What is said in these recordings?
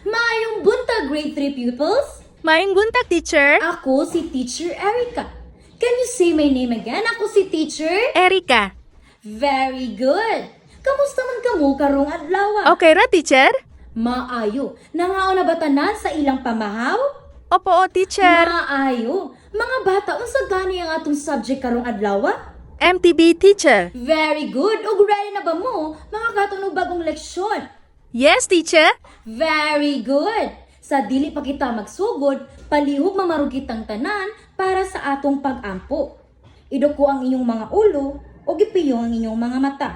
Maayong buntag, grade 3 pupils. Maayong buntag, teacher. Ako si Teacher Erica. Can you say my name again? Ako si Teacher. Erika. Very good. Kamusta man kamo karong adlaw? Okay ra, teacher? Maayo. Nangaon na ba tanan sa ilang pamahaw? Opo, teacher. Maayo. Mga bata, unsa gani ang atong subject karong adlaw? MTB, teacher. Very good. Ug ready na ba mo? Makakatunog bagong leksyon. Yes, teacher. Very good. Sa dili pa kita magsugod, palihog mamarug kitang tanan para sa atong pag-ampo. Idoko ang inyong mga ulo o gipiyong ang inyong mga mata.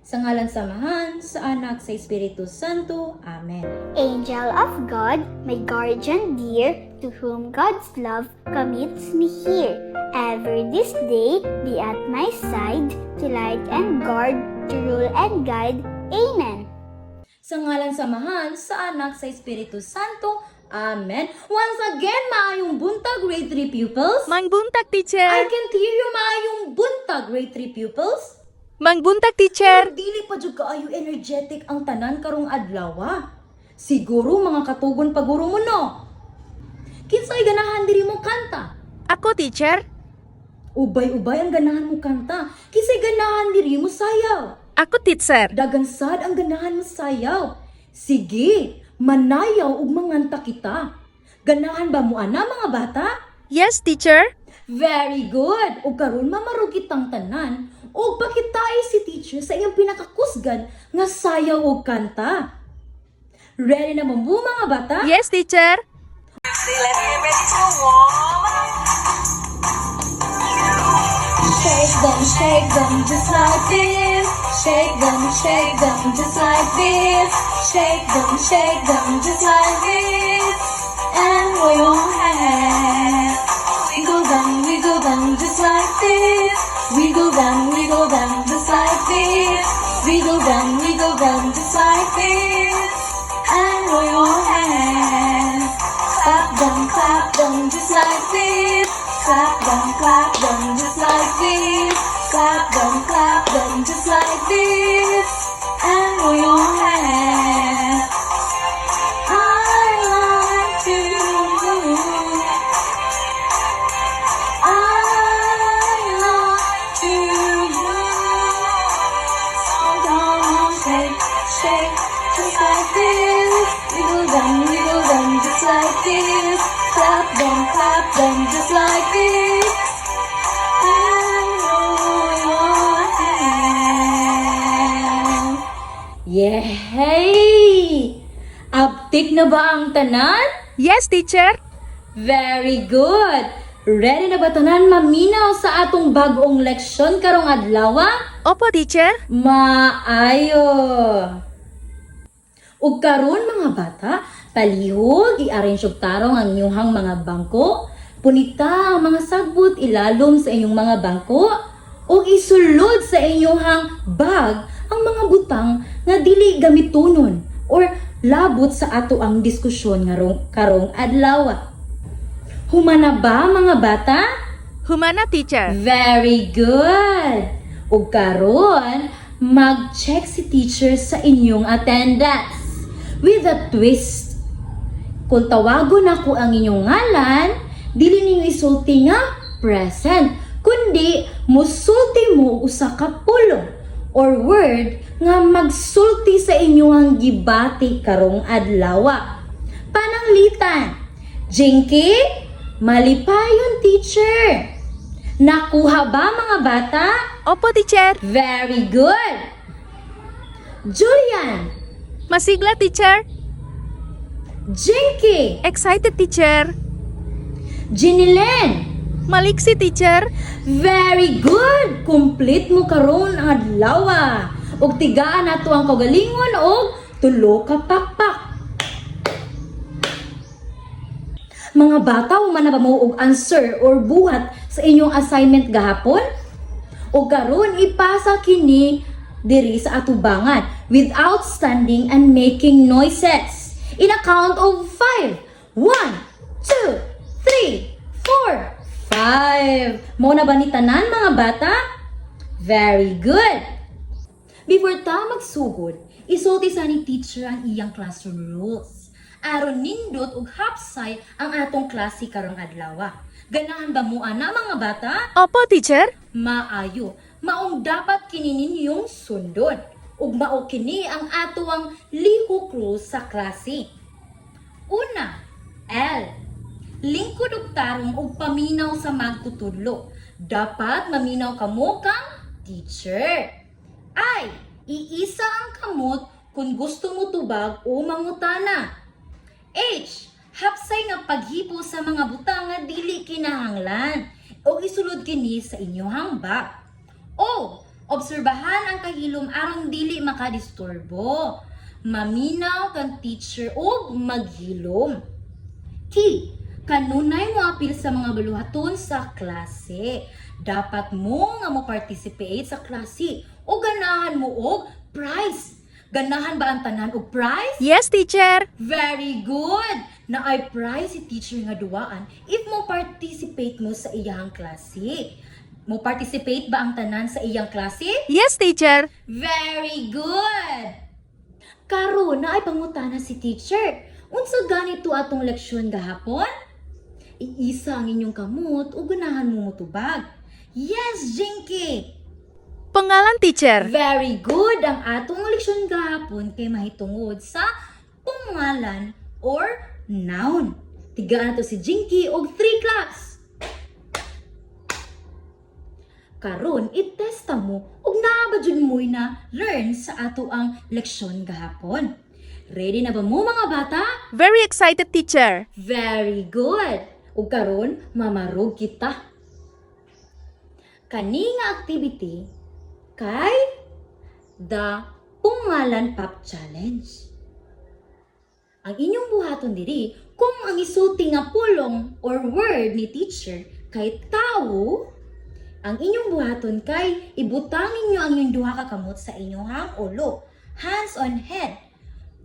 Sa ngalan samahan, sa anak, sa Espiritu Santo. Amen. Angel of God, my guardian dear, to whom God's love commits me here. Ever this day be at my side, to light and guard, to rule and guide. Amen. Sa ngalan samahan, sa anak, sa Espiritu Santo. Amen. Once again, maayong buntag, grade 3 pupils. Maayong buntag, teacher. I can hear you, maayong buntag, grade 3 pupils. Maayong buntag, teacher. Dili pa jud kaayo energetic ang tanan karong adlaw. Siguro mga katugon paguro mo no. Kinsay ganahan diri mo kanta? Ako, teacher. Ubay-ubay ang ganahan mo kanta. Kinsay ganahan diri mo sayaw? Ako, teacher. Dagan sad ang ganahan mo sayaw. Sige, manayaw ug manganta kita. Ganahan ba mo ana mga bata? Yes, teacher. Very good. Ug karon mamarog kitang tanan. O pakitay si teacher sa iyang pinakakusgan nga sayaw o kanta. Ready na mo mga bata? Yes, teacher. Let's get ready to warm Shake them just like this. Shake them just like this. Shake them just like this. And wave your hands. Wiggle them just like this. Wiggle them just like this. Wiggle them just like this. And wave your hands. Clap them just like this. Clap them just like this. Clap them just like this. And wave your hands. I like to. I like to. Shake, just like this. Wiggle them just like this. Clap them just like this. And roll your hands. Yay! Uptick na ba ang tanan? Yes, teacher. Very good! Ready na ba tanan maminaw sa atong bagong leksyon karong adlaw? Opo, teacher. Maayo! Ug karon mga bata, palihog i-arrange og tarong ang inyong mga bangko, punita ang mga sagbot ilalom sa inyong mga bangko, ug isulod sa inyong bag ang mga butang nga dili gamitonon or labot sa ato ang diskusyon karong adlaw. Humana ba mga bata? Humana, teacher. Very good! Ug karon, mag-check si teacher sa inyong attendance with a twist. Kung tawagon ako ang inyong ngalan, dili ninyo isulti nga present, kundi musulti mo usa ka pulong or word nga magsulti sa inyong gibati karong adlaw. Pananglitan. Jinky, malipayon teacher. Nakuha ba mga bata? Opo, teacher. Very good. Julian, Masigla, teacher. Jinky, Excited, teacher. Jinilen. Maliksi, teacher. Very good. Complete mo karon ang adlaw. Ug tigaan nato ang kagalingon og tulo ka pakpak. Mga bata, humana ba mo og answer or buhat sa inyong assignment gahapon? O karon ipasa kini diri sa atubangan without standing and making noises. In a count of 5. 1, 2, 3, 4, 5. Mo na ba ni tanan mga bata? Very good. Before ta magsugod, isulti sa ni teacher ang iyang classroom rules. Aron nindot ug hapsay ang atong klase karong adlaw. Ganahan ba mo ana mga bata? Opo, teacher. Maayo, maong dapat kini ninyong sundon. Ug mao kini ang atoang lihok rules sa klase. Una, L. Lingkod ug tarong ug paminaw sa magtutudlo. Dapat maminaw kamo kang teacher. I. Iisa ang kamot kung gusto mo tubag o mangutana. H. Hapsay nga paghipo sa mga butang nga dili kinahanglan o isulod kini sa inyohang bag. O. Obserbahan ang kahilom aron dili makadisturbo. Maminaw kang teacher o maghilom. T. Kanunay mo apil sa mga baluhaton sa klase. Dapat mo nga mo participate sa klase o ganahan mo og prize. Ganahan ba ang tanan og prize? Yes, teacher. Very good! Na ay prize si teacher nga duwaan if mo participate mo sa iyang klase. Mo participate ba ang tanan sa iyang klase? Yes, teacher. Very good! Karon na ay pangutana si teacher. Unsa ganito atong leksyon gahapon? Iisa ang inyong kamot o ganahan mo motubag. Yes, Jinky! Pangalan, teacher. Very good! Ang atong leksyon gahapon kay mahitungod sa pangalan or noun. Tigaan na to si Jinky og 3 claps. Karon, itesta mo ug naa ba jud mo'y na learn sa ato ang leksyon gahapon. Ready na ba mo mga bata? Very excited, teacher. Very good! Ug karon, mamarog kita. Kani nga activity kay the Pungalan Pop Challenge. Ang inyong buhaton diri kung ang isulti nga pulong or word ni teacher kay tao, ang inyong buhaton kay ibutang ninyo ang inyong duha ka kamot sa inyong ulo, hands on head.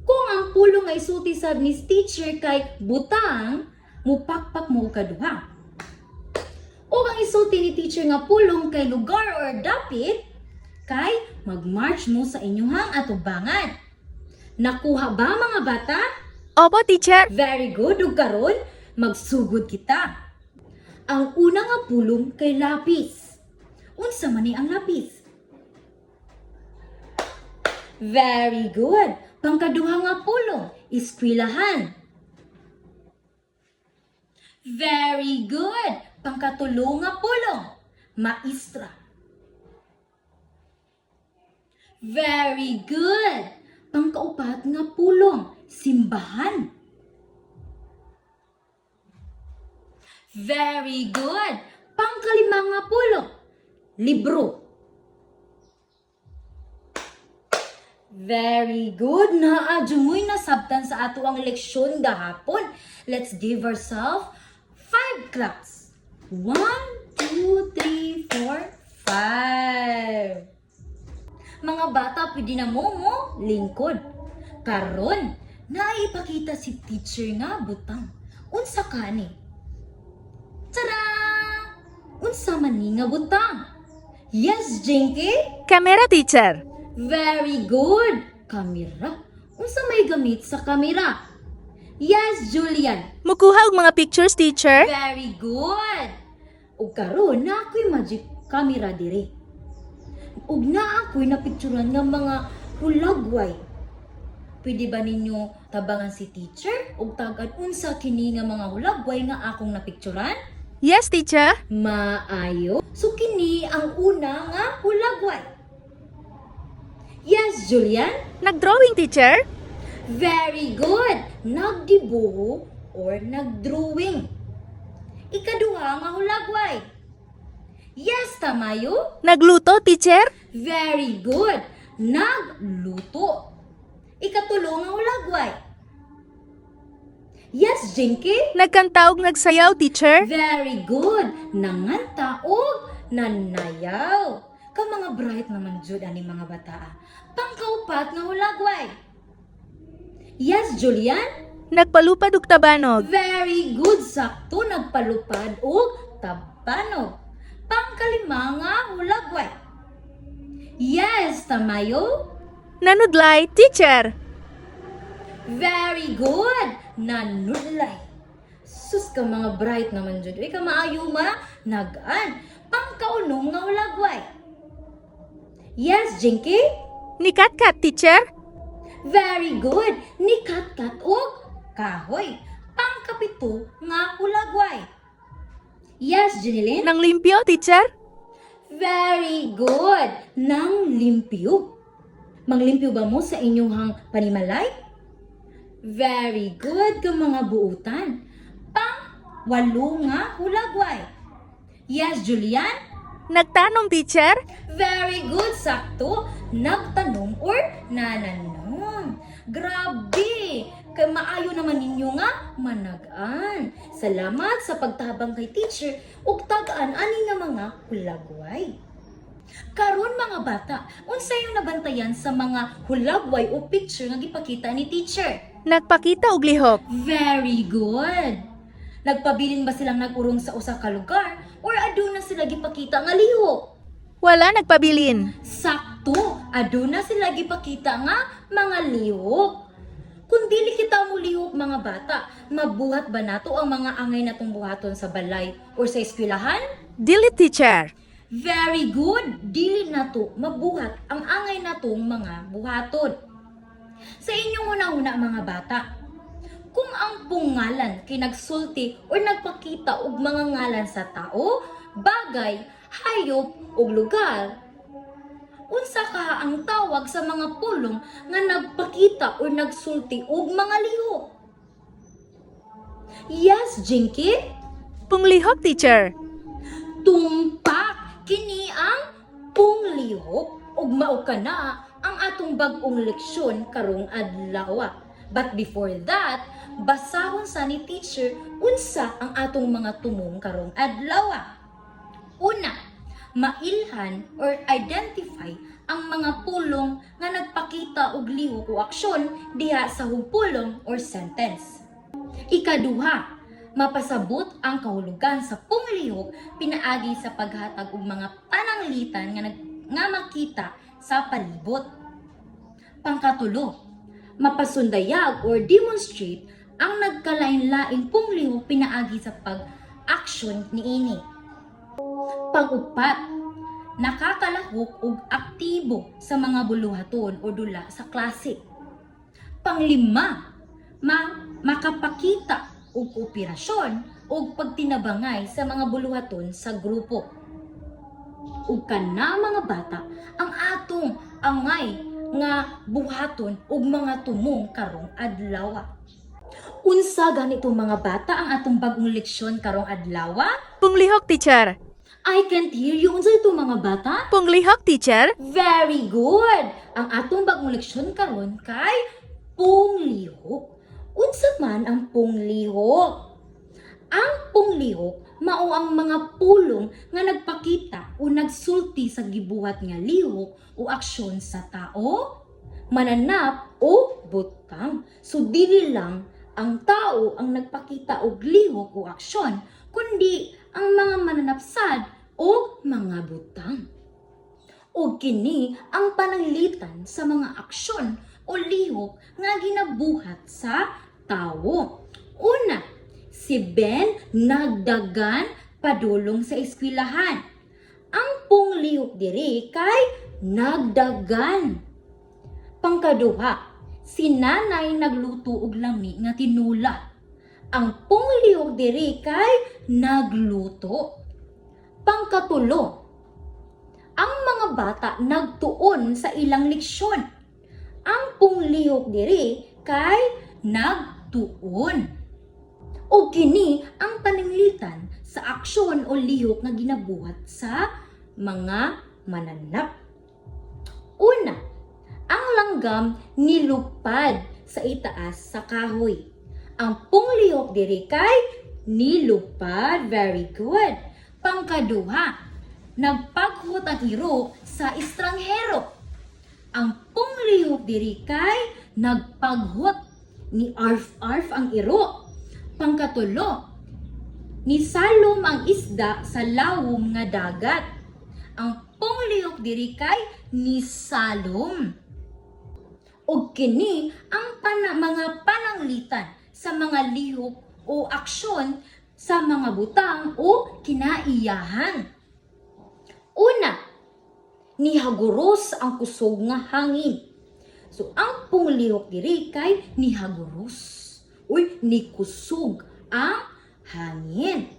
Kung ang pulong nga isulti sa Miss Teacher kay butang, mupakpak mo kaduha. O ang isulti ni teacher nga pulong kay lugar or dapit, kay mag-march mo sa inyong atubangan. Nakuha ba mga bata? Opo, teacher. Very good. Ug karon, magsugod kita. Ang una nga pulong kay lapis. Unsa man ni ang lapis? Very good. Pangkaduha nga pulong, iskwilahan. Very good. Pangkatulo nga pulong, maestra. Very good. Pangkaupat nga pulong, simbahan. Very good. Pangkalima nga pulong, libro. Very good. Naadyo mo'y nasabtan sa ato ang leksyon gahapon. Let's give ourselves 5 claps. 1, 2, 3, 4, 5. Mga bata, pwede na mo lingkod. Karon, naipakita si teacher nga butang. Unsa kani? Tara! Unsa man ni nga butang? Yes, Jinky? Camera, teacher. Very good! Kamera? Unsa may gamit sa kamera? Yes, Julian! Mukuha og mga pictures, teacher. Very good! Ug karon na ako'y magic camera diri. Ug na ako'y napicturan nga mga hulagway. Pwede ba ninyo tabangan si teacher? Ug tagad unsa kini nga mga hulagway nga akong napicturan? Yes, teacher. Maayo. So kini ang una nga hulagway. Yes, Julian? Nagdrawing, teacher. Very good! Nagdibuho or nagdrawing. Ikaduha nga hulagway. Yes, Tamayo? Nagluto, teacher. Very good! Nagluto. Ikatulo nga hulagway. Yes, Jinky? Nagkanta og nagsayaw, teacher. Very good! Nanganta o nanayaw. Ka mga bright naman jud ani mga bata. Pangkaupat nga hulagway. Yes, Julian? Nagpalupad og tabanog. Very good, sakto nagpalupad og tabanog. Pangkalima nga hulagway. Yes, Tamayo? Nanudlay, teacher. Very good! Nanudlay. Sus ka mga bright naman dyan. Ika maayo ma, nagaan. Pangkaunong nga ulagway. Yes, Jinky? Nikat-kat, teacher. Very good! Ni kat-kat og kahoy. Pangkapito nga ulagway. Yes, Janilyn? Nang limpyo, teacher. Very good! Nang limpyo. Manglimpyo ba mo sa inyong hang panimalay? Very good ka mga buutan. Pang-walo nga hulagway. Yes, Julian? Nagtanong, teacher. Very good, sakto. Nagtanong or nananong. Grabe! Kay maayo naman ninyo nga managaan. Salamat sa pagtabang kay teacher ug tagaan ani nga mga hulagway. Karon mga bata, unsay yung nabantayan sa mga hulagway o picture nga gipakita ni teacher? Nagpakita og lihok. Very good. Nagpabilin ba silang nag-urong sa usa ka lugar or aduna sila gipakita nga lihok? Wala nagpabilin. Sakto, aduna sila gipakita nga mga lihok. Kung dili kita mo lihok mga bata, mabuhat ba nato ang mga angay natong buhaton sa balay or sa eskwelahan? Dili, teacher. Very good! Dili nato mabuhat ang angay natong mga buhaton. Sa inyong una-una mga bata, kung ang pungalan kay nagsulti or nagpakita og mga ngalan sa tao, bagay, hayop ug lugar, unsa ka ang tawag sa mga pulong nga nagpakita or nagsulti og mga lihok? Yes, Jinky? Punglihok, teacher. Tumpak kini ang punglihok ug mao kana ang atong bag-ong leksyon karong adlaw. But before that, basahon sa ni teacher unsa ang atong mga tumong karong adlaw. Una, mailhan or identify ang mga pulong nga nagpakita og lihok o aksyon diha sa hugpulong or sentence. Ikaduha, mapasabot ang kahulugan sa punglihok pinaagi sa paghatag og mga pananglitan nga makita sa palibot. Pangkatulo, mapasundayag or demonstrate ang nagkalain-laing punglihok pinaagi sa pag-aksyon niini. Pang-upat, nakakalahok og aktibo sa mga buluhaton o dula sa klase. Panglima, makapakita og kooperasyon o pagtinabangay sa mga buluhaton sa grupo. Ug kana mga bata, ang atong angay nga buhaton ug mga tumong karong adlaw. Unsa ganito mga bata ang atong bagong leksyon karong adlaw? Punglihok, teacher. I can't hear you. Unsa ito mga bata? Punglihok, teacher. Very good! Ang atong bagong leksyon karon kay punglihok. Unsa man ang punglihok? Ang punglihok mao ang mga pulong nga nagpakita o nagsulti sa gibuhat nga lihok o aksyon sa tao, mananap o butang. So dili lang ang tao ang nagpakita og lihok o aksyon, kundi ang mga mananapsad o mga butang. O kini ang pananglitan sa mga aksyon o lihok nga ginabuhat sa tao. Una, si Ben nagdagan padulong sa eskwelahan. Ang punglihok diri kay nagdagan. Pangkaduha, si nanay nagluto og lami nga tinula. Ang punglihok diri kay nagluto. Pangkatulo, ang mga bata nagtuon sa ilang leksyon. Ang punglihok diri kay nagtuon. O kini ang pananglitan sa aksyon o lihok nga ginabuhat sa mga mananap. Una, ang langgam nilupad sa itaas sa kahoy. Ang punglihok diri kay nilupad. Very good. Pangkaduha, nagpaghot ang iro sa estranghero. Ang punglihok diri kay nagpaghot ni arf-arf ang iro. Pangkatulo, ni salom ang isda sa lawom nga dagat. Ang punglihok diri kay ni salom. O kini ang mga pananglitan sa mga lihok o aksyon sa mga butang o kinaiyahan. Una, nihaguros ang kusog nga hangin. So, ang punglihok diri kay nihaguros. Uy, nikusog ang hangin.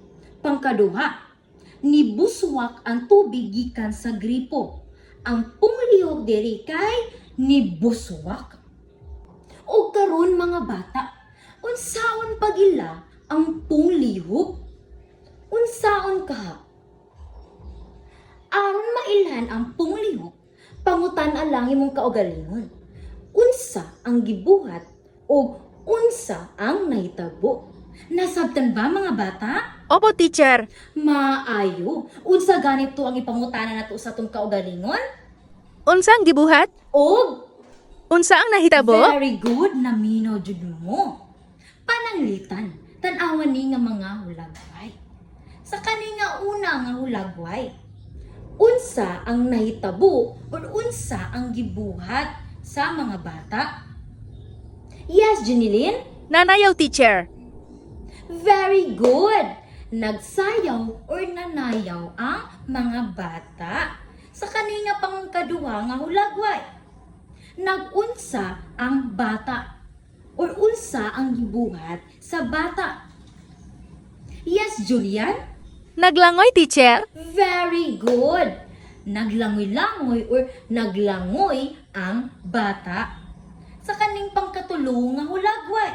Pangkaduha, nibuswak ang tubig gikan sa gripo. Ang punglihok diri kay nibuswak. O karon mga bata, unsaon pagila ang punglihok? Unsaon ka? Aron mailhan ang punglihok, pangutan-a lang imong kaugalingon. Unsa ang gibuhat o unsa ang nahitabo? Nasabtan ba mga bata? Opo, teacher. Maayo. Unsa ganito ang ipangutana nato sa tong kaugalingon? Unsa ang gibuhat? Og Unsa ang nahitabo? very good na minaw jud mo. Pananglitan, tan-awan ni nga mga hulagway. Sa kani nga una nga hulagway, unsa ang nahitabo o unsa ang gibuhat sa mga bata? Yes, Janilyn? Nanayaw, teacher. Very good! Nagsayaw or nanayaw ang mga bata sa kaninga pangkaduha nga hulagway. Nagunsa ang bata or unsa ang gibuhat sa bata. Yes, Julian? Naglangoy, teacher. Very good! Naglangoy-langoy or naglangoy ang bata sa kaning pangkatulong nga hulagway.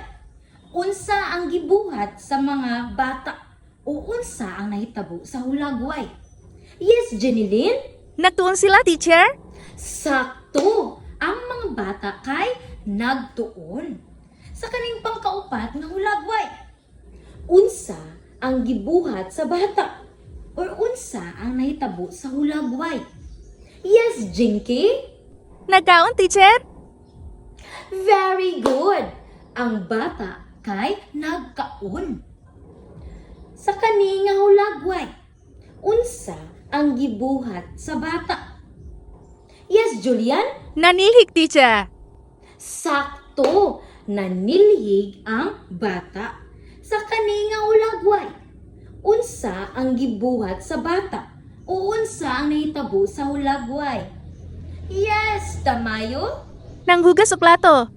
Unsa ang gibuhat sa mga bata o unsa ang nahitabo sa hulagway? Yes, Janilyn? Nagtuon sila, teacher. Sakto! Ang mga bata kay nagtuon sa kaning pangkaupat nga hulagway. Unsa ang gibuhat sa bata or unsa ang nahitabo sa hulagway? Yes, Jinky? Nagkaon, teacher. Very good! Ang bata kay nagkaon. Sa kani nga hulagway, unsa ang gibuhat sa bata? Yes, Julian? Nanilhik, teacher. Sakto! Nanilhig ang bata. Sa kani nga hulagway, unsa ang gibuhat sa bata? O unsa ang nahitabo sa hulagway? Yes, Tamayo? Nanghugas og plato.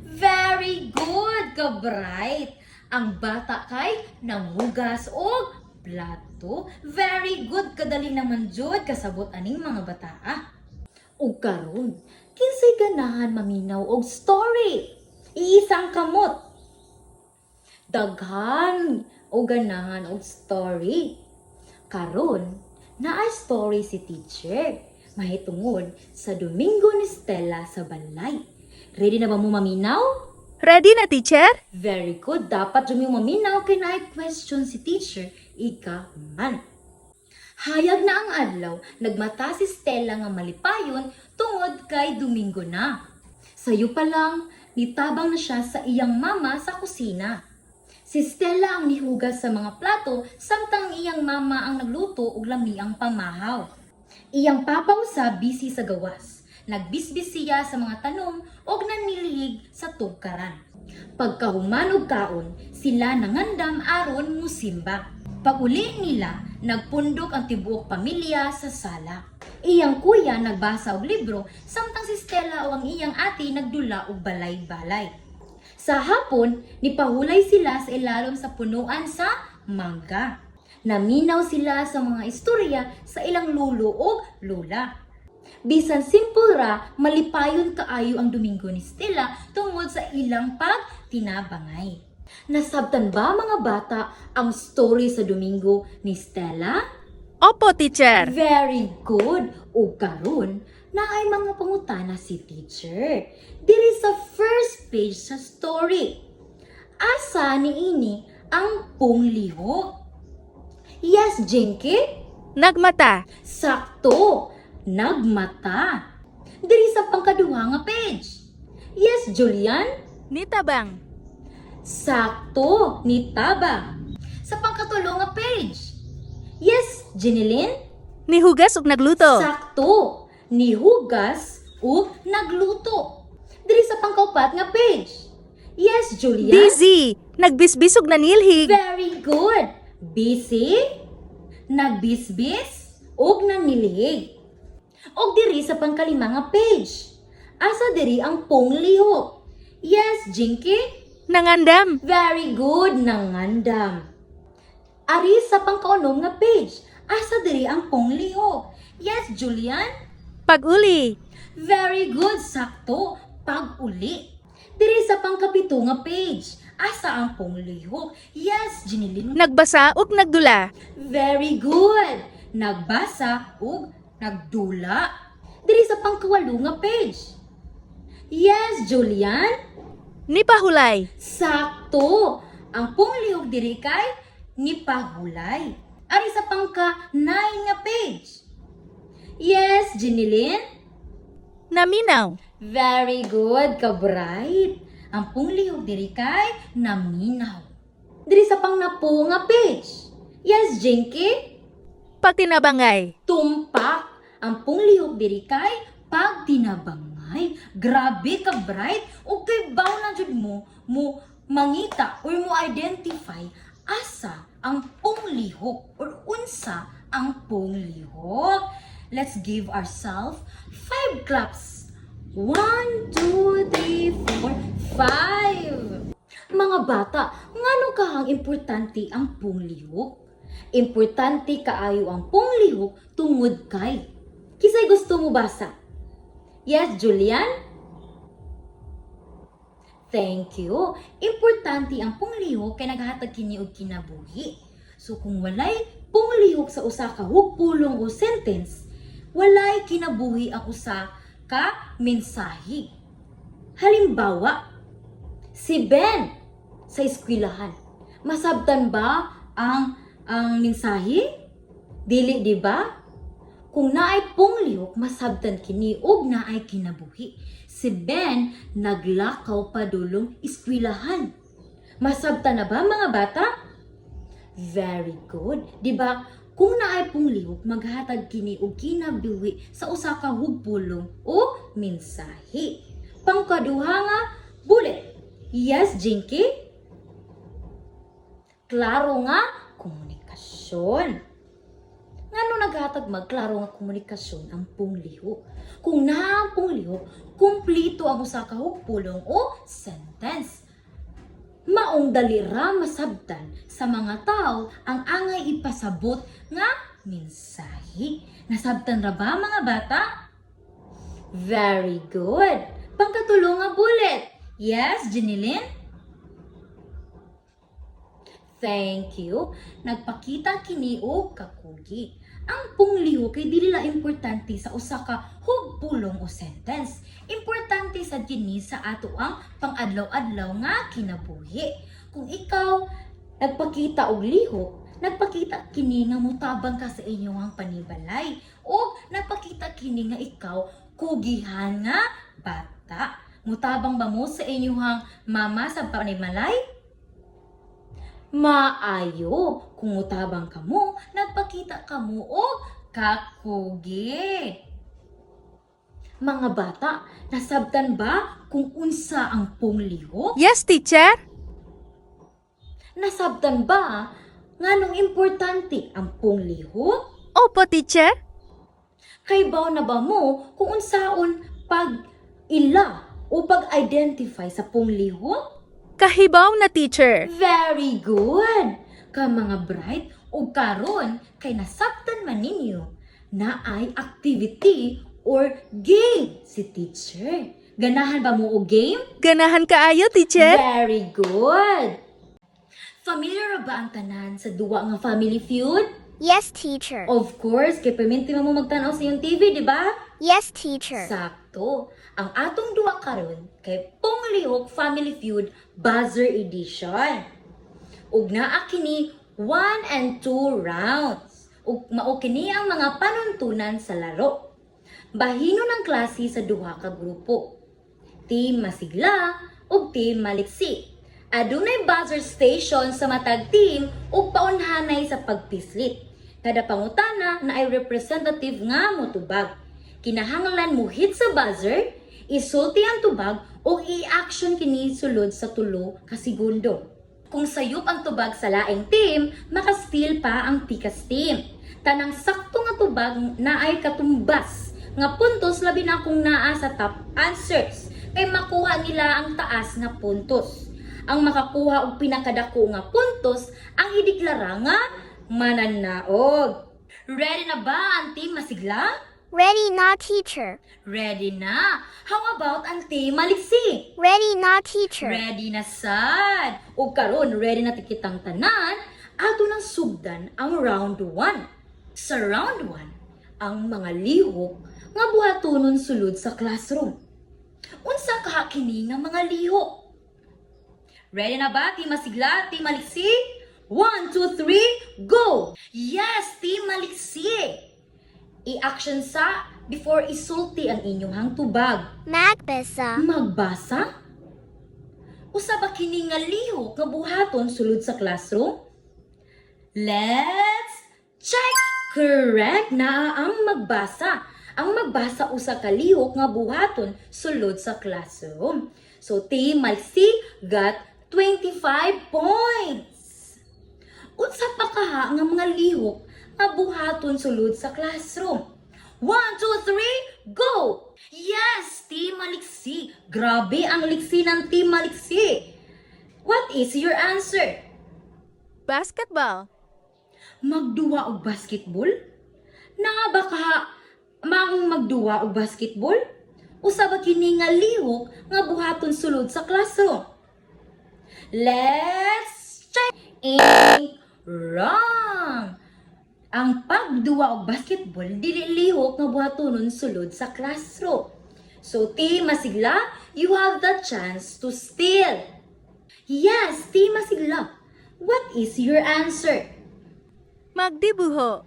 Very good, ka-bright. Ang bata kay nanghugas og plato. Very good, kadali naman jud kasabot aning mga bata. Ug karon, kinsay ganahan maminaw og story? Iisang kamot. Daghan o ganahan og story. Karon, naay story si teacher. Mahitungod sa Domingo ni Stella sa balay. Ready na ba mo maminaw? Ready na, teacher? Very good. Dapat yung maminaw kay naay question si teacher. Ika man. Hayag na ang adlaw, nagmata si Stella nga malipayon tungod kay Domingo na. Sayo pa lang, nitabang na siya sa iyang mama sa kusina. Si Stella ang nihugas sa mga plato, samtang iyang mama ang nagluto og lami ang pamahaw. Iyang papa usab busy sa gawas. Nagbisbis siya sa mga tanom o nanilihig sa tugkaran. Pagkahuman og kaon, sila nangandam aron musimba. Pag-uli nila, nagpundok ang tibuok pamilya sa sala. Iyang kuya nagbasa og libro, samtang si Stella o ang iyang ate nagdula og balay-balay. Sa hapon, nipahulay sila sa ilalom sa punuan sa mangga. Naminaw sila sa mga istorya sa ilang lulo o lula. Bisan simple ra, malipayon kaayo ang Domingo ni Stella tungod sa ilang pagtinabangay. Nasabtan ba mga bata ang story sa Domingo ni Stella? Opo, teacher. Very good. O karon, naay mga pangutana si teacher. Diri sa first page sa story. Asa niini ang punglihok? Yes, Jinky? Nagmata. Sakto, nagmata. Diri sa pangkaduha nga page. Yes, Julian? Nitabang. Sakto, nitabang. Sa pangkatulo nga page. Yes, Janilyn? Nihugas og nagluto. Sakto, nihugas o nagluto. Diri sa pangkaupat nga page. Yes, Julian. Busy. Nagbisbisog na nilhig. Very good. Busy, nagbisbis, ug nanilhig. Og diri sa pangkalima nga page. Asa diri ang punglihok? Yes, Jinky. Nangandam. Very good, nangandam. Ari sa pangkaunom nga page. Asa diri ang punglihok? Yes, Julian. Pag-uli. Very good, sakto. Pag-uli. Diri sa pangkapito nga page. Asa ang punglihok? Yes, Jinilin. Nagbasa ug nagdula. Very good. Nagbasa ug nagdula. Diri sa pangkawalo nga page. Yes, Julian. Nipahulay. Sakto. Ang punglihok diri kay nipahulay. Ari sa pangka-9 nga page. Yes, Jinilin. Naminaw. Very good, ka-bright. Ang punglihok diri kay naminaw. Diri sa pangnapo nga page. Yes, Jinky. Pagtinabangay. Tumpak. Ang punglihok diri kay pagtinabangay. Grabe ka bright. O kay baw na jud mo mangita or mo identify asa ang punglihok or unsa ang punglihok. Let's give ourselves 5 claps. 1, 2, 3, 4, 5. Mga bata, ngano kahang importante ang punglihok? Importante kaayo ang punglihok tungod kay. Kisay gusto mo basa? Yes, Julian? Thank you. Importante ang punglihok kay naghatag kini og kinabuhi. So kung walay punglihok sa usa ka hugpulong o sentence, walay kinabuhi ang usa ka mensahe. Halimbawa, si Ben sa eskwelahan. Masabtan ba ang mensahe? Dili, di ba? Kung naay punglihok, masabtan kini og naay kinabuhi. Si Ben naglakaw padulong eskwelahan. Masabtan na ba mga bata? Very good. Di ba? Kung naay punglihok, maghatag kini og kinabuhi sa usa ka hugpulong o mensahe. Pangkaduha nga, bullet. Yes, Jinky? Klaro nga, komunikasyon. Ngano naghatag magklaro nga komunikasyon ang punglihok? Kung naa ang punglihok, kumplito ang usa ka hugpulong o sentence. Maong dali ra masabtan sa mga tao ang angay ipasabot nga mensahe. Nasabtan ra ba mga bata? Very good. Pangkatulo nga bullet. Yes, Jinilin? Thank you. Nagpakita kini og kakugi. Ang punglihok kay dili la importante sa usa ka hugpulong o sentence. Importante sa kini sa ato ang pang-adlaw-adlaw nga kinabuhi. Kung ikaw nagpakita og lihok, nagpakita kini nga mutabang ka sa inyong panibalay o nagpakita kini nga ikaw kugihan nga bata. Mutabang ba mo sa inyong mama sa panibalay? Maayo, kung mutabang ka mo, nagpakita ka mo o kakugi. Mga bata, nasabtan ba kung unsa ang punglihok? Yes, teacher. Nasabtan ba nganong importante ang punglihok? Opo, teacher. Kay baw na ba mo kung unsaon pag-ila o pag-identify sa punglihok? Kahibaw na, teacher. Very good! Ka mga bright o karon kay nasabtan man ninyo na ay activity or game si teacher. Ganahan ba mo o game? Ganahan kaayo, teacher. Very good! Familiar ba ang tanan sa duwa nga Family Feud? Yes, teacher. Of course, kay perminti mo magtanaw sa iyong TV, di ba? Yes, teacher. Sakto. Ang atong duwa karon kay Punglihok Family Feud Buzzer Edition. Ug naa kini 1 and 2 rounds. Ug mao kini ang mga panuntunan sa laro. Bahino ng klase sa duha ka grupo. Team Masigla ug Team Maliksi. Adunay buzzer station sa matag team ug paunhanay sa pagpislit. Kada pangutana na ay representative nga motubag. Kinahanglan mo hit sa buzzer, Isulti ang tubag o i-action kini sulod sa tulo ka segundo. Kung sayop ang tubag sa laing team, makasteal pa ang pikas team. Tanang sakto nga tubag na ay katumbas nga puntos labi na kung naa sa top answers kay makuha nila ang taas nga puntos. Ang makakuha og pinakadako nga puntos ang ideklara nga mananaog. Ready na ba ang team Masigla? Ready na, teacher. Ready na. How about ang team Maliksi? Ready na, teacher. Ready na sad. O karon ready na tikitang tanan ato nang sugdan ang round 1. Sa round 1, ang mga lihok nga buhatonon sulod sa classroom. Unsa ka kini nga mga lihok? Ready na ba, Team Masigla, Team Maliksi? 1, 2, 3, go! Yes, Team Maliksi! I-action sa before isulti ang inyong tubag. Magbasa. Magbasa? Usa ba kini nga lihok nga buhaton sulod sa classroom? Let's check! Correct na ang magbasa. Ang magbasa usa ka lihok nga buhaton sulod sa classroom. So Team Maliksi got 25 points. Unsa pa kaha nga mga lihok nga buhaton sulod sa classroom? 1, 2, 3, go! Yes, Team Maliksi. Grabe ang liksi ng Team Maliksi. What is your answer? Basketball. Magduwa og basketball? Nga ba ka mang magduwa og basketball? Usa ba kini nga lihok nga buhaton sulod sa classroom? Let's check! Wrong! Ang pagduwa og basketball dili lihok nga buhatonon sulod sa classroom. So Team Masigla, you have the chance to steal. Yes, Team Masigla. What is your answer? Magdibuho.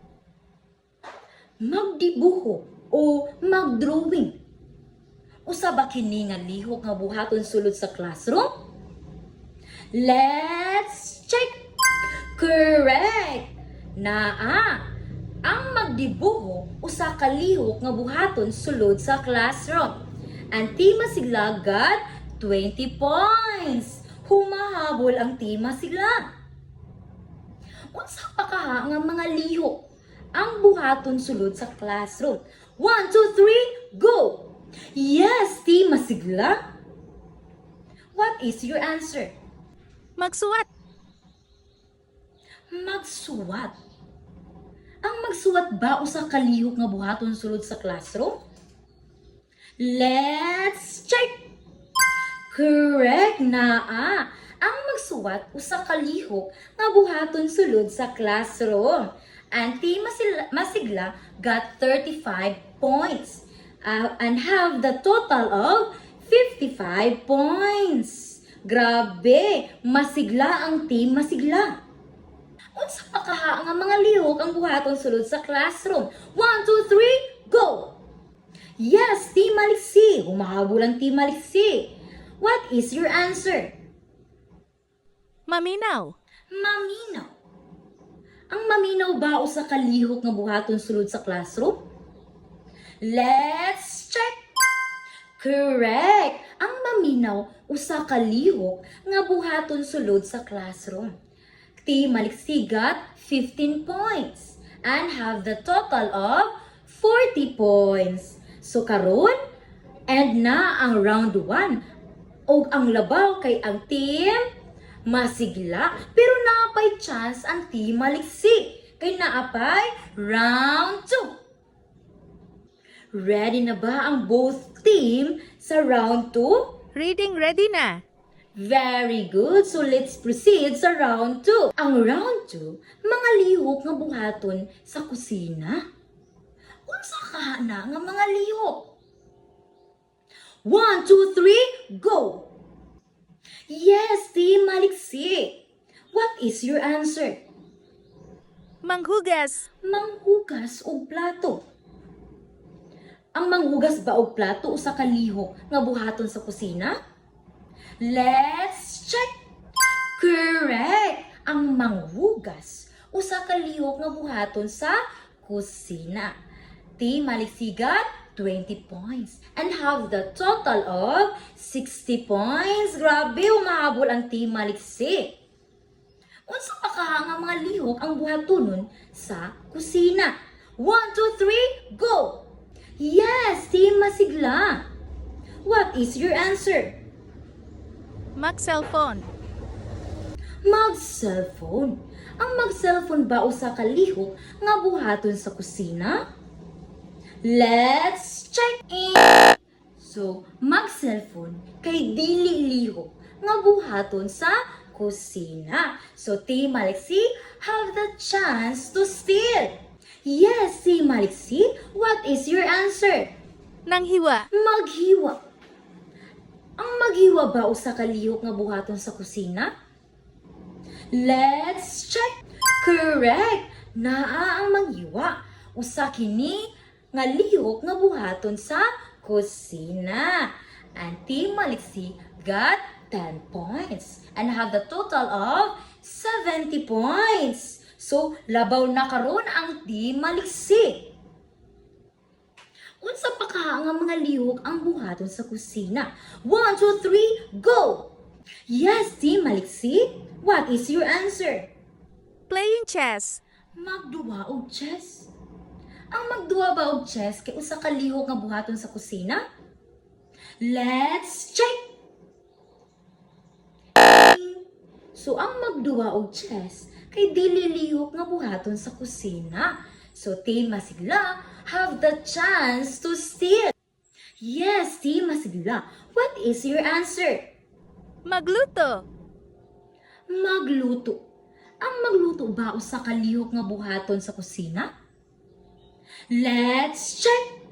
Magdibuho o magdrawing. Usa ba kini nga lihok nga buhaton sulod sa classroom? Let's check! Correct! Naa! Ang magdibuho usa ka lihok nga buhaton sulod sa classroom. Ang Team Masigla got 20 points. Humahabol ang Team Masigla. Unsa pa kaha nga mga lihok ang buhaton sulod sa classroom? 1, 2, 3, go! Yes, Team Masigla. What is your answer? Magsuwat. Magsuwat. Ang magsuwat ba usa ka lihok nga buhaton sulod sa classroom? Let's check. Correct naa. Ang magsuwat usa ka lihok nga buhaton sulod sa classroom. And Team Masigla got 35 points and have the total of 55 points. Grabe, masigla ang Team Masigla. Unsa pa kaha nga mga lihok ang buhaton sulod sa classroom? 1, 2, 3, go! Yes, Team Maliksi. Humahabol ang Team Maliksi. What is your answer? Maminaw. Maminaw. Ang maminaw ba usa ka lihok nga buhaton sulod sa classroom? Let's check. Correct. Ang maminaw usa ka lihok nga buhaton sulod sa classroom. Team Maliksi got 15 points and have the total of 40 points. So karon, and na ang round 1. Og ang labaw kay ang Team Masigla, pero naapay chance ang Team Maliksi kay naapay round 2. Ready na ba ang both team sa round 2? Reading ready na. Very good. So let's proceed sa round 2. Ang round 2, mga lihok nga buhaton sa kusina. Unsa ka na nga mga lihok? 1, 2, 3, go! Yes, Team Maliksi. What is your answer? Manghugas. Manghugas og plato. Ang manghugas ba og plato usa ka lihok nga buhaton sa kusina? Let's check. Correct. Ang manghugas usa ka lihok nga buhaton sa kusina. Team Maliksi got 20 points and have the total of 60 points. Grabe, umahabol ang Team Maliksi. Unsa pa ka nga mga lihok ang buhatonon sa kusina? 1, 2, 3, go! Yes, Team Masigla. What is your answer? Mag-cellphone. Mag-cellphone. Ang mag-cellphone ba usa ka lihok nga buhaton sa kusina? Let's check in. So, mag-cellphone kay dili lihok nga buhaton sa kusina. So, Team Maliksi have the chance to steal. Yes, Team Maliksi, what is your answer? Nanghiwa. Maghiwa. Ang maghiwa ba usa ka lihok nga buhaton sa kusina? Let's check. Correct. Naa ang maghiwa. Usa kini nga lihok nga buhaton sa kusina. And Team Maliksi got 10 points and have the total of 70 points. So, labaw na karon ang Team Maliksi. Unsa pa ka nga mga lihok ang buhaton sa kusina? 1, 2, 3, go! Yes, Team Maliksi. What is your answer? Playing chess. Magduwa og chess. Ang magduwa ba og chess kay usa ka lihok nga buhaton sa kusina? Let's check. So ang magduwa og chess kay dili lihok nga buhaton sa kusina. So Team Masigla have the chance to steal. Yes, Team Masigla. What is your answer? Magluto. Magluto. Ang magluto ba usa ka lihok nga buhaton sa kusina? Let's check.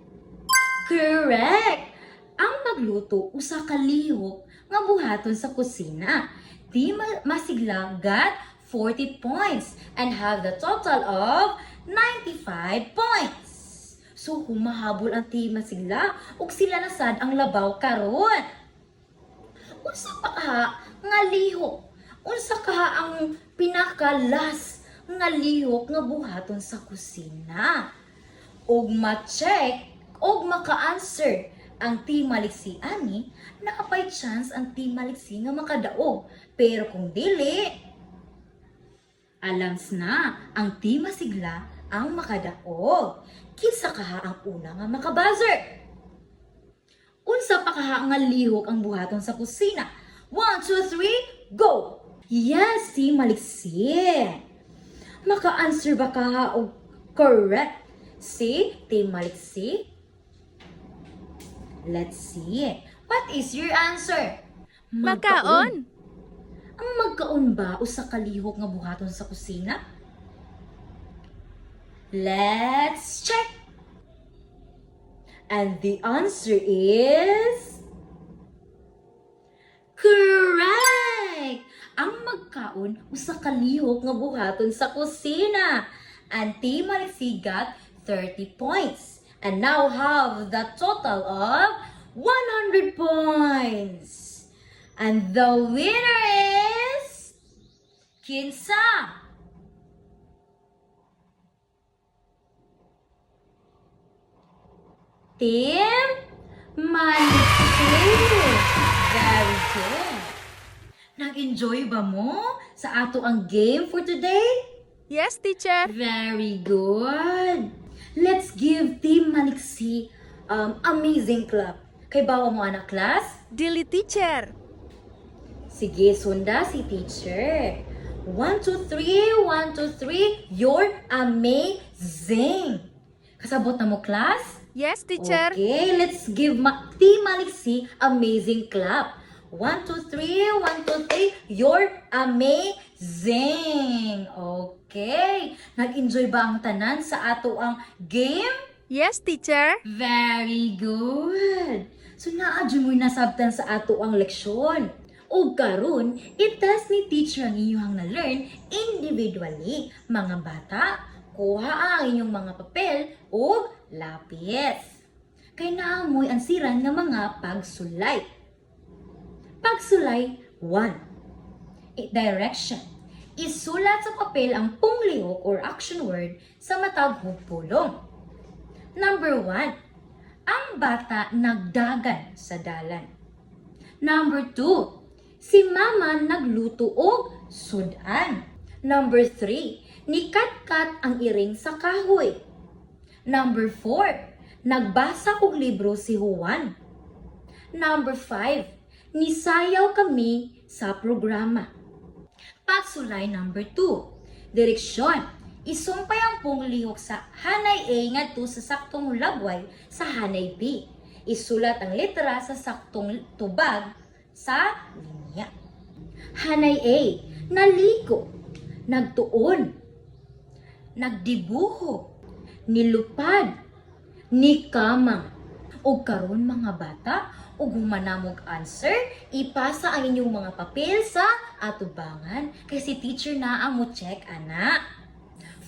Correct. Ang magluto usa ka lihok nga buhaton sa kusina. Team Masigla got 40 points and have the total of 95 points. So humahabol ang Team Masigla ug sila na sad ang labaw karon. Unsa pa ka nga lihok? Unsa ka ang pinakalas nga lihok nga buhaton sa kusina? Og ma-check, og maka-answer ang Team Maliksi ani, nakapay chance ang Team Maliksi nga makadaog. Pero kung dili, alams na ang Team Masigla ang makadaog. Kinsa kaha ang una nga makabuzzer? Unsa pa kaha nga lihok ang buhaton sa kusina? 1, 2, 3, go! Yes, Team Maliksi. Maka-answer ba ka og correct? Si Team Maliksi? Let's see. What is your answer? Magkaon. Ang magkaon ba usa ka lihok nga buhaton sa kusina? Let's check. And the answer is correct. Ang magkaon usa ka lihok nga buhaton sa kusina. And Team Maliksi got 30 points and now have the total of 100 points. And the winner is kinsa? Team Maliksi. Very good. Nag-enjoy ba mo sa ato ang game for today? Yes, teacher. Very good. Let's give Team Maliksi amazing clap. Kay bawa mo anak class? Dili, teacher. Sige, sunda si teacher. 1, 2, 3, 1, 2, 3. You're amazing. Kasabot na mo class? Yes, teacher. Okay, let's give Team Maliksi amazing clap. 1, 2, 3, 1, 2, 3. You're amazing. Okay. Nag-enjoy ba ang tanan sa ato ang game? Yes, teacher. Very good. So naadyo mo nasabtan sa ato ang leksyon. O karon, itas ni teacher ang inyong na-learn individually. Mga bata, kuha ang inyong mga papel o lapis. Kay naamoy ang siran nga mga pagsulay. Pagsulay 1. Direction. Isulat sa papel ang punglihok or action word sa matag hugpulong. Number 1. ang bata nagdagan sa dalan. Number 2, si mama nagluto og sudan. Number 3, ni Katkat ang iring sa kahoy. Number 4, nagbasa og libro si Juan. Number 5, nisayaw kami sa programa. Pagsulay number 2, direksyon. Isumpay ang pong lihok sa hanay A ngadto sa saktong lagway sa hanay B. Isulat ang letra sa saktong tubag sa linya. Hanay A, naliko, nagtuon, nagdibuho, nilupad, nikamang. O karon mga bata, ug humanamog answer, ipasa ang inyong mga papel sa atubangan kay si teacher na ang mo check ana.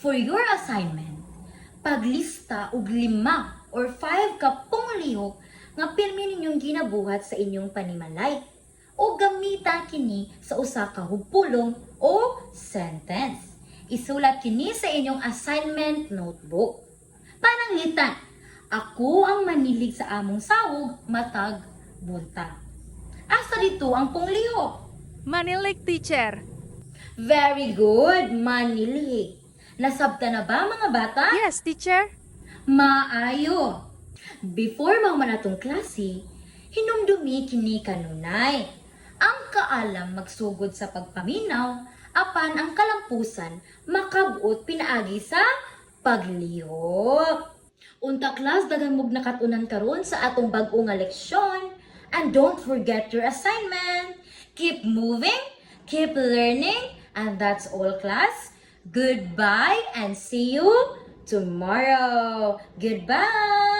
For your assignment, paglista og 5 or 5 ka pong lihok nga pirmi ninyong ginabuhat sa inyong panimalay o gamitan kini sa usa ka hugpulong o sentence. Isulat kini sa inyong assignment notebook. Pananglitan, ako ang manilig sa among sawog matag buntag. Asa dito ang pong lihok? Manilig, teacher. Very good, manilhig. Nasabta na ba mga bata? Yes, teacher. Maayo. Before manatong klase, hinumdumi kini kanunay. Ang kaalam magsugod sa pagpaminaw, apan ang kalampusan makabuot pinaagi sa paglihok. Unta class, dagang mog nakatunan karon sa atong bag-o nga leksyon. And don't forget your assignment. Keep moving, keep learning, and that's all class. Goodbye and see you tomorrow. Goodbye.